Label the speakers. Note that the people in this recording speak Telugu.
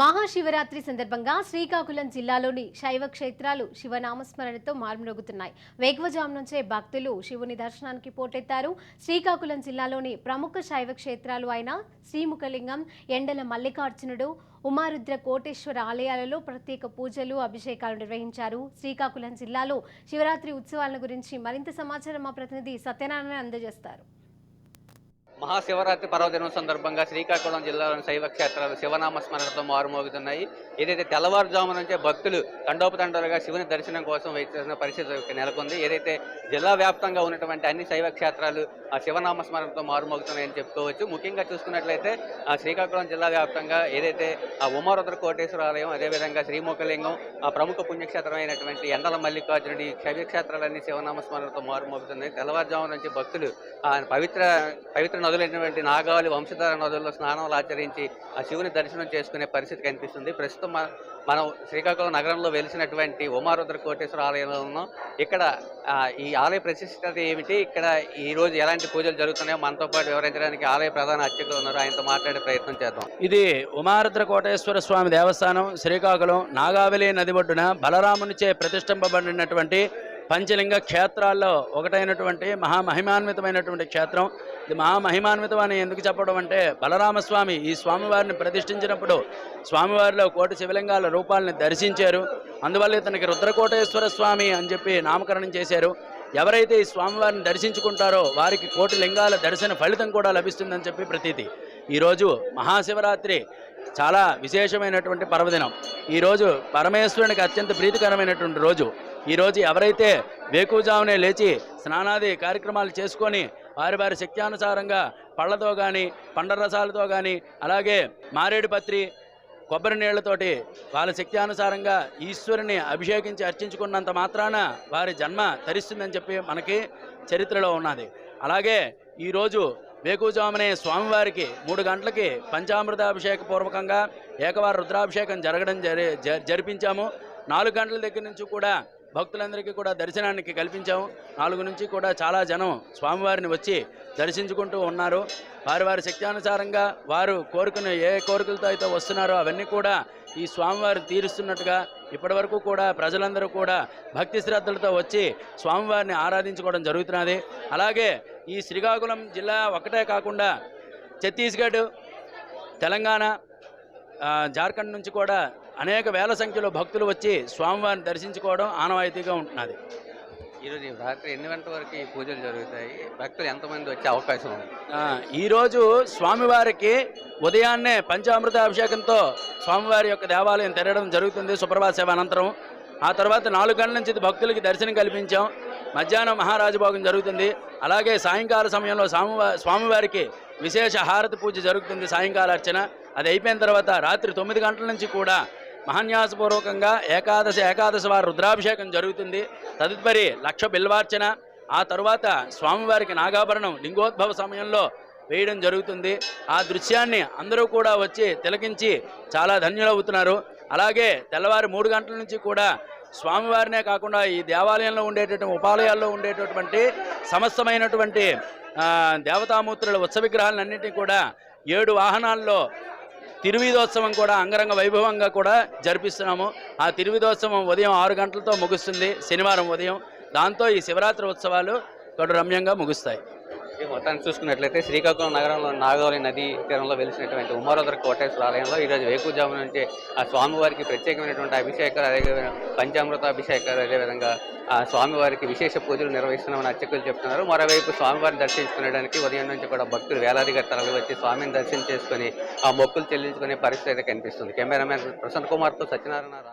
Speaker 1: మహాశివరాత్రి సందర్భంగా శ్రీకాకుళం జిల్లాలోని శైవ క్షేత్రాలు శివనామస్మరణతో మార్మోగుతున్నాయి. వేకువజాము నుంచే భక్తులు శివుని దర్శనానికి పోటెత్తారు. శ్రీకాకుళం జిల్లాలోని ప్రముఖ శైవ క్షేత్రాలు అయిన శ్రీముఖలింగం, ఎండల మల్లికార్జునుడు, ఉమారుద్ర కోటేశ్వర ఆలయాలలో ప్రత్యేక పూజలు, అభిషేకాలు నిర్వహించారు. శ్రీకాకుళం జిల్లాలో శివరాత్రి ఉత్సవాల గురించి మరింత సమాచారం మా ప్రతినిధి సత్యనారాయణ అందజేస్తారు.
Speaker 2: మహాశివరాత్రి పర్వదినం సందర్భంగా శ్రీకాకుళం జిల్లాలోని శైవ క్షేత్రాలు శివనామస్మరణతో మారుమోగుతున్నాయి. ఏదైతే తెల్లవారుజాము నుంచే భక్తులు తండోపతండాలుగా శివుని దర్శనం కోసం వెయిట్ చేసిన పరిస్థితి నెలకొంది. ఏదైతే జిల్లా వ్యాప్తంగా ఉన్నటువంటి అన్ని శైవ క్షేత్రాలు ఆ శివనామస్మరణతో మారుమోగుతున్నాయని చెప్పుకోవచ్చు. ముఖ్యంగా చూసుకున్నట్లయితే శ్రీకాకుళం జిల్లా వ్యాప్తంగా ఏదైతే ఉమారుద్ర కోటేశ్వర ఆలయం, అదేవిధంగా శ్రీముఖలింగం, ప్రముఖ పుణ్యక్షేత్రం అయినటువంటి ఎండల మల్లికార్జునుడి శైవ క్షేత్రాలన్నీ శివనామస్మరణతో మారుమోగుతున్నాయి. తెల్లవారుజాము నుంచి భక్తులు పవిత్ర నదులైనటువంటి నాగావళి, వంశధార నదుల్లో స్నానాలు ఆచరించి ఆ శివుని దర్శనం చేసుకునే పరిస్థితి కనిపిస్తుంది. ప్రస్తుతం మనం శ్రీకాకుళం నగరంలో వెలిసినటువంటి ఉమారుద్ర కోటేశ్వర ఆలయంలో ఉన్నాం. ఇక్కడ ఈ ఆలయ ప్రతిష్టత ఏమిటి, ఇక్కడ ఈ రోజు ఎలాంటి పూజలు జరుగుతున్నాయో మనతో పాటు వివరించడానికి ఆలయ ప్రధాన అర్చకులు ఉన్నారు. ఆయనతో మాట్లాడే ప్రయత్నం చేద్దాం.
Speaker 3: ఇది ఉమారుద్ర కోటేశ్వర స్వామి దేవస్థానం శ్రీకాకుళం నాగావళి నది ఒడ్డున బలరామునిచే ప్రతిష్ఠింపబడినటువంటి పంచలింగ క్షేత్రాల్లో ఒకటైనటువంటి మహామహిమాన్వితమైనటువంటి క్షేత్రం. ఇది మహామహిమాన్వితం అని ఎందుకు చెప్పడం అంటే, బలరామస్వామి ఈ స్వామివారిని ప్రతిష్ఠించినప్పుడు స్వామివారిలో కోటి శివలింగాల రూపాలని దర్శించారు. అందువల్ల ఇతనికి రుద్రకోటేశ్వర స్వామి అని చెప్పి నామకరణం చేశారు. ఎవరైతే ఈ స్వామివారిని దర్శించుకుంటారో వారికి కోటి లింగాల దర్శన ఫలితం కూడా లభిస్తుందని చెప్పి ప్రతీతి. ఈరోజు మహాశివరాత్రి చాలా విశేషమైనటువంటి పర్వదినం. ఈరోజు పరమేశ్వరునికి అత్యంత ప్రీతికరమైనటువంటి రోజు. ఈరోజు ఎవరైతే వేకువజామునే లేచి స్నానాది కార్యక్రమాలు చేసుకొని వారి వారి శక్త్యానుసారంగా పళ్ళతో కానీ, పండరసాలతో కానీ, అలాగే మారేడుపత్రి, కొబ్బరి నీళ్లతోటి వాళ్ళ శక్త్యానుసారంగా ఈశ్వరుని అభిషేకించి అర్చించుకున్నంత మాత్రాన వారి జన్మ తరిస్తుందని చెప్పి మనకి చరిత్రలో ఉన్నది. అలాగే ఈరోజు వేకువజామునే స్వామివారికి 3 గంటలకి పంచామృతాభిషేక పూర్వకంగా ఏకవార రుద్రాభిషేకం జరిపించాము. 4 గంటల దగ్గర నుంచి కూడా భక్తులందరికీ కూడా దర్శనానికి కల్పించాము. 4 నుంచి కూడా చాలా జనం స్వామివారిని వచ్చి దర్శించుకుంటూ ఉన్నారు. వారి వారి శక్త్యానుసారంగా వారు కోరుకునే ఏ కోరికలతో అయితే వస్తున్నారో అవన్నీ కూడా ఈ స్వామివారిని తీరుస్తున్నట్టుగా ఇప్పటి వరకు కూడా ప్రజలందరూ కూడా భక్తి శ్రద్ధలతో వచ్చి స్వామివారిని ఆరాధించుకోవడం జరుగుతున్నది. అలాగే ఈ శ్రీకాకుళం జిల్లా ఒకటే కాకుండా ఛత్తీస్గఢ్, తెలంగాణ, జార్ఖండ్ నుంచి కూడా అనేక వేల సంఖ్యలో భక్తులు వచ్చి స్వామివారిని దర్శించుకోవడం ఆనవాయితీగా ఉంటున్నది.
Speaker 2: ఈరోజు రాత్రి ఎన్ని గంటల వరకు ఈ పూజలు జరుగుతాయి? భక్తులు ఎంతమంది వచ్చే అవకాశం ఉంది?
Speaker 3: ఈరోజు స్వామివారికి ఉదయాన్నే పంచామృతాభిషేకంతో స్వామివారి యొక్క దేవాలయం తెరవడం జరుగుతుంది సుప్రభాత సేవ అనంతరం. ఆ తర్వాత 4 గంటల నుంచి భక్తులకి దర్శనం కల్పించాం. మధ్యాహ్నం మహారాజభోగం జరుగుతుంది. అలాగే సాయంకాల సమయంలో స్వామివారికి విశేష హారతి పూజ జరుగుతుంది, సాయంకాల అర్చన. అది అయిపోయిన తర్వాత రాత్రి 9 గంటల నుంచి కూడా మహాన్యాసపూర్వకంగా ఏకాదశ వారి రుద్రాభిషేకం జరుగుతుంది. తదుపరి 1,00,000 బిల్వార్చన. ఆ తరువాత స్వామివారికి నాగాభరణం లింగోద్భవ సమయంలో వేయడం జరుగుతుంది. ఆ దృశ్యాన్ని అందరూ కూడా వచ్చి తిలకించి చాలా ధన్యులవుతున్నారు. అలాగే తెల్లవారి 3 గంటల నుంచి కూడా స్వామివారినే కాకుండా ఈ దేవాలయంలో ఉండేటటువంటి ఉపాలయాల్లో ఉండేటటువంటి సమస్తమైనటువంటి దేవతామూర్తుల ఉత్సవ విగ్రహాలన్నింటినీ కూడా 7 వాహనాల్లో తిరువీధోత్సవం కూడా అంగరంగ వైభవంగా కూడా జరిపిస్తున్నాము. ఆ తిరువీధోత్సవం ఉదయం 6 గంటలతో ముగుస్తుంది, శనివారం ఉదయం. దాంతో ఈ శివరాత్రి ఉత్సవాలు కడు రమ్యంగా ముగుస్తాయి.
Speaker 2: మొత్తాన్ని చూసుకున్నట్లయితే శ్రీకాకుళం నగరంలో నాగావళి నదీ తీరంలో వెలిసినటువంటి ఉమారుద్ర కోటేశ్వర ఆలయంలో ఈరోజు వేకువజాము నుంచి ఆ స్వామివారికి ప్రత్యేకమైనటువంటి అభిషేకాలు, అదేవిధంగా పంచామృత అభిషేకాలు, అదేవిధంగా ఆ స్వామివారికి విశేష పూజలు నిర్వహిస్తున్నామని అర్చకులు చెప్తున్నారు. మరోవైపు స్వామివారిని దర్శించుకునేడానికి ఉదయం నుంచి కూడా భక్తులు వేలాదిగా తరలి వచ్చి స్వామిని దర్శనం చేసుకుని ఆ మొక్కులు చెల్లించుకునే పరిస్థితి అయితే కనిపిస్తుంది. కెమెరామెన్ ప్రసన్న కుమార్తో సత్యనారాయణ.